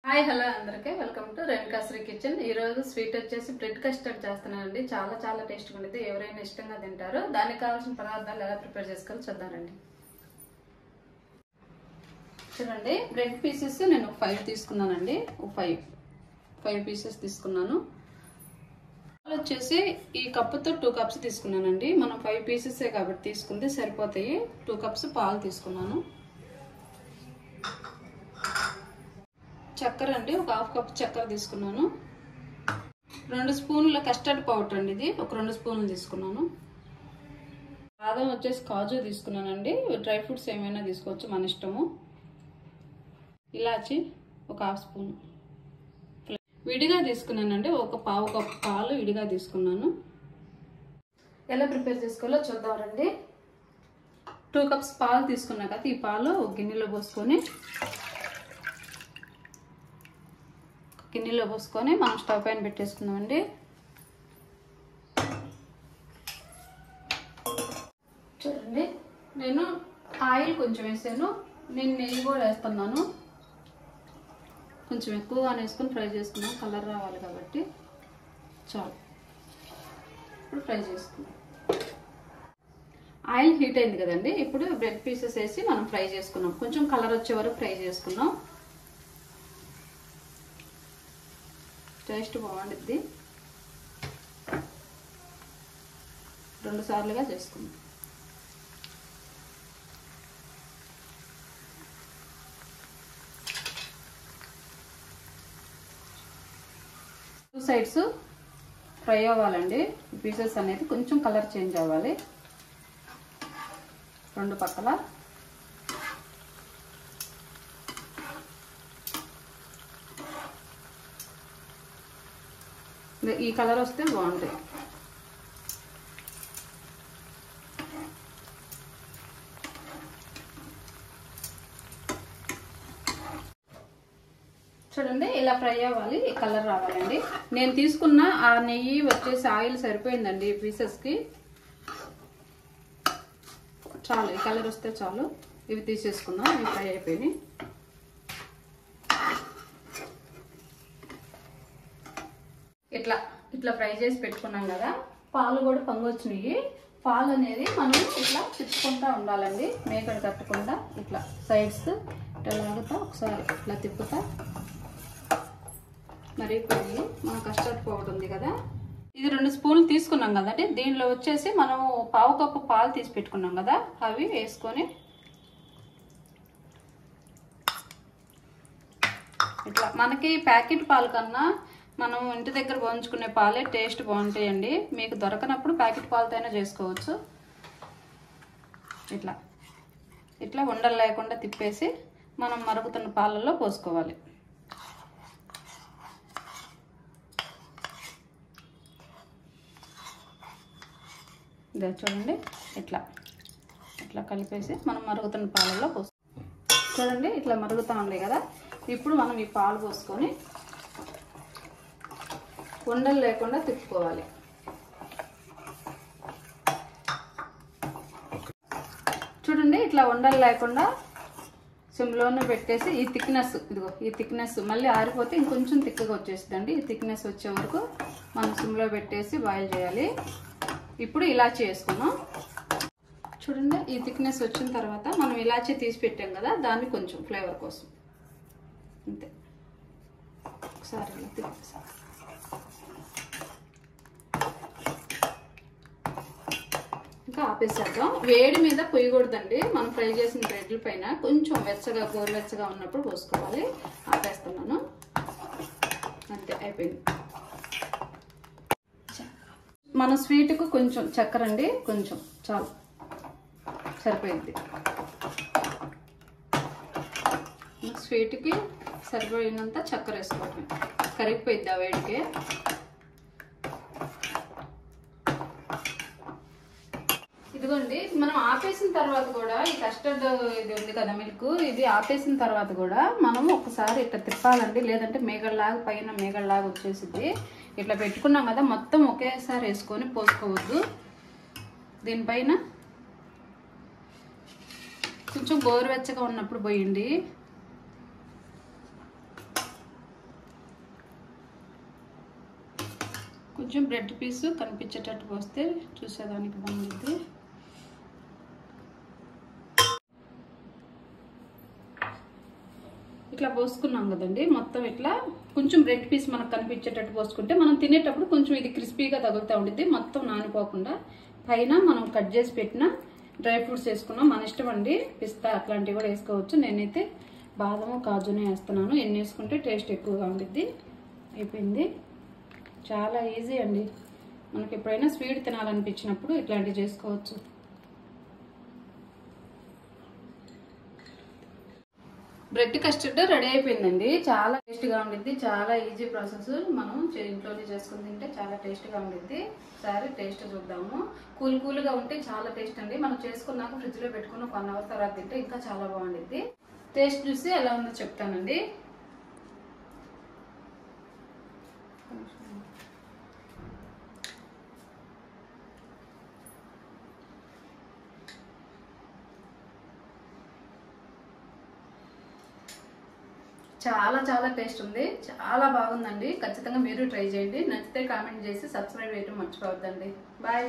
Hi hello అందరికీ welcome to రేణుకాశ్రీ kitchen. ఈ రోజు స్వీట్ వచ్చేసి బ్రెడ్ కస్టర్డ్ చేస్తున్నానండి. చాలా టేస్ట్గా ఉంటుంది. ఎవరైనా ఇష్టంగా తింటారు. దానికి కావాల్సిన పదార్థాలు ఎలా ప్రిపేర్ చేసుకోవాలో చూద్దామండి. చూడండి, బ్రెడ్ పీసెస్ నేను 5 తీసుకున్నానండి. 5 పీసెస్ తీసుకున్నాను. వచ్చేసి ఈ కప్పుతో 2 కప్స్ తీసుకున్నానండి. మనం 5 పీసెసే కాబట్టి తీసుకుంటే సరిపోతాయి. 2 కప్స్ పాలు తీసుకున్నాను. చక్కెర అండి, ఒక 1/2 కప్ చక్కెర తీసుకున్నాను. 2 స్పూన్ల కస్టర్డ్ పౌడర్ అండి, ఇది ఒక 2 స్పూన్లు తీసుకున్నాను. బాదం వచ్చేసి కాజు తీసుకున్నానండి. డ్రై ఫ్రూట్స్ ఏమైనా తీసుకోవచ్చు, మన ఇష్టము. ఇలాచి ఒక 1/2 స్పూన్ విడిగా తీసుకున్నానండి. ఒక 1/4 కప్ పాలు విడిగా తీసుకున్నాను. ఎలా ప్రిపేర్ చేసుకోవాలో చూద్దామండి. 2 కప్స్ పాలు తీసుకున్నా కదా, ఈ పాలు ఒక గిన్నెలో పోసుకొని మనం స్టవ్ పైన పెట్టేసుకుందామండి. చూడండి, నేను ఆయిల్ కొంచెం వేసాను. నేను నెయ్యి కూడా వేస్తున్నాను. కొంచెం ఎక్కువగానే వేసుకొని ఫ్రై చేసుకున్నాం, కలర్ రావాలి కాబట్టి. చాలు, ఇప్పుడు ఫ్రై చేసుకుందాం. ఆయిల్ హీట్ అయింది కదండి. ఇప్పుడు బ్రెడ్ పీసెస్ వేసి మనం ఫ్రై చేసుకున్నాం. కొంచెం కలర్ వచ్చే వరకు ఫ్రై చేసుకున్నాం. టేస్ట్ బాగుంటుంది. 2 సార్లుగా చేసుకుందాం. టూ సైడ్స్ ఫ్రై అవ్వాలండి. పీసెస్ అనేది కొంచెం కలర్ చేంజ్ అవ్వాలి. 2 పక్కల ఈ కలర్ వస్తే బాగుంటాయి. చూడండి, ఇలా ఫ్రై అవ్వాలి, ఈ కలర్ రావాలండి. నేను తీసుకున్న ఆ నెయ్యి వచ్చేసి ఆయిల్ సరిపోయిందండి ఈ పీసెస్కి. చాలు, ఈ కలర్ వస్తే చాలు. ఇవి తీసేసుకుందాం. ఇవి ఫ్రై అయిపోయినాయి. ఇట్లా ఫ్రై చేసి పెట్టుకున్నాం కదా. పాలు కూడా పొంగొచ్చినాయి. పాలు అనేది మనం ఇట్లా తిప్పుకుంటా ఉండాలండి, మేకడ కట్టకుండా. ఇట్లా సైడ్స్ ఇట్లా లాగుతా, ఒకసారి ఇట్లా తిప్పుతా. మరిగిపోయి మన కస్టర్డ్ పౌడర్ ఉంది కదా, ఇది 2 స్పూన్లు తీసుకున్నాం కదండి. దీనిలో వచ్చేసి మనం 1/4 కప్పు పాలు తీసి పెట్టుకున్నాం కదా, అవి వేసుకొని ఇట్లా. మనకి ప్యాకెట్ పాలు కన్నా మనం ఇంటి దగ్గర పోయించుకునే పాలే టేస్ట్ బాగుంటాయండి. మీకు దొరకనప్పుడు ప్యాకెట్ పాలతో అయినా చేసుకోవచ్చు. ఇట్లా ఉండలు లేకుండా తిప్పేసి మనం మరుగుతున్న పాలల్లో పోసుకోవాలి. ఇదే చూడండి, ఇట్లా కలిపేసి మనం మరుగుతున్న పాలల్లో పోసుకోవాలి. చూడండి, ఇట్లా మరుగుతూ ఉన్నాయి కదా. ఇప్పుడు మనం ఈ పాలు పోసుకొని ఉండలు లేకుండా తిప్పుకోవాలి. చూడండి, ఇట్లా ఉండలు లేకుండా సిమ్లోనే పెట్టేసి ఈ థిక్నెస్, ఇదిగో ఈ థిక్నెస్ మళ్ళీ ఆరిపోతే ఇంకొంచెం థిక్గా వచ్చేస్తుందండి. ఈ థిక్నెస్ వచ్చే వరకు మనం సిమ్లో పెట్టేసి బాయిల్ చేయాలి. ఇప్పుడు ఇలాచీ వేసుకున్నాం. చూడండి, ఈ థిక్నెస్ వచ్చిన తర్వాత మనం ఇలాచీ తీసి పెట్టాం కదా, దాన్ని కొంచెం ఫ్లేవర్ కోసం అంతే ఒకసారి ఇలా తిప్పేసి ఇంకా ఆపేసేద్దాం. వేడి మీద పొయ్యకూడదండి. మనం ఫ్రై చేసిన బ్రెడ్ల పైన కొంచెం వెచ్చగా, గోరువెచ్చగా ఉన్నప్పుడు పోసుకోవాలి. ఆపేస్తున్నాను, అంతే, అయిపోయింది. మన స్వీట్కు కొంచెం చక్కెర అండి, కొంచెం చాలు, సరిపోయింది. స్వీట్కి సరిపోయినంత చక్కెర వేసుకోవటం, కరిగిపోయింది ఆ వేడికి. ఇదిగోండి, మనం ఆపేసిన తర్వాత కూడా ఈ కస్టర్డ్ ఇది ఉంది కదా, మిల్క్, ఇది ఆపేసిన తర్వాత కూడా మనం ఒకసారి ఇట్లా తిప్పాలండి. లేదంటే మేగడలాగా, పైన మేగడలాగా వచ్చేసింది. ఇట్లా పెట్టుకున్నాం కదా, మొత్తం ఒకేసారి వేసుకొని పోసుకోవద్దు. దీనిపైన కొంచెం గోరువెచ్చగా ఉన్నప్పుడు పోయండి. కొంచెం బ్రెడ్ పీసు కనిపించేటట్టు పోస్తే చూసేదానికి బాగుంటుంది. ఇట్లా పోసుకున్నాం కదండి, మొత్తం ఇట్లా కొంచెం బ్రెడ్ పీస్ మనకు కనిపించేటట్టు పోసుకుంటే మనం తినేటప్పుడు కొంచెం ఇది క్రిస్పీగా తగులుతూ ఉంటుంది, మొత్తం నానిపోకుండా. పైన మనం కట్ చేసి పెట్టిన డ్రై ఫ్రూట్స్ వేసుకున్నాం, మన ఇష్టం అండి. పిస్తా అట్లాంటివి కూడా వేసుకోవచ్చు. నేనైతే బాదము కాజునే వేస్తున్నాను. ఎన్ని వేసుకుంటే టేస్ట్ ఎక్కువగా ఉంటుంది. అయిపోయింది. చాలా ఈజీ అండి. మనకి ఎప్పుడైనా స్వీట్ తినాలనిపించినప్పుడు ఇట్లాంటివి చేసుకోవచ్చు. బ్రెడ్ కస్టర్డ్ రెడీ అయిపోయిందండి. చాలా టేస్ట్గా ఉండిద్ది. చాలా ఈజీ ప్రాసెస్. మనం ఇంట్లోనే చేసుకుని తింటే చాలా టేస్ట్గా ఉండిద్ది. సరే టేస్ట్ చూద్దాము. కూల్గా ఉంటే చాలా టేస్ట్ అండి. మనం చేసుకున్నాక ఫ్రిడ్జ్ లో పెట్టుకుని 1 అవర్ తర్వాత తింటే ఇంకా చాలా బాగుండిద్ది. టేస్ట్ చూసి ఎలా ఉందో చెప్తానండి. చాలా టేస్ట్ ఉంది. చాలా బాగుందండి. ఖచ్చితంగా మీరు ట్రై చేయండి. నచ్చితే కామెంట్ చేసి సబ్స్క్రైబ్ చేయడం మర్చిపోవద్దండి. బాయ్.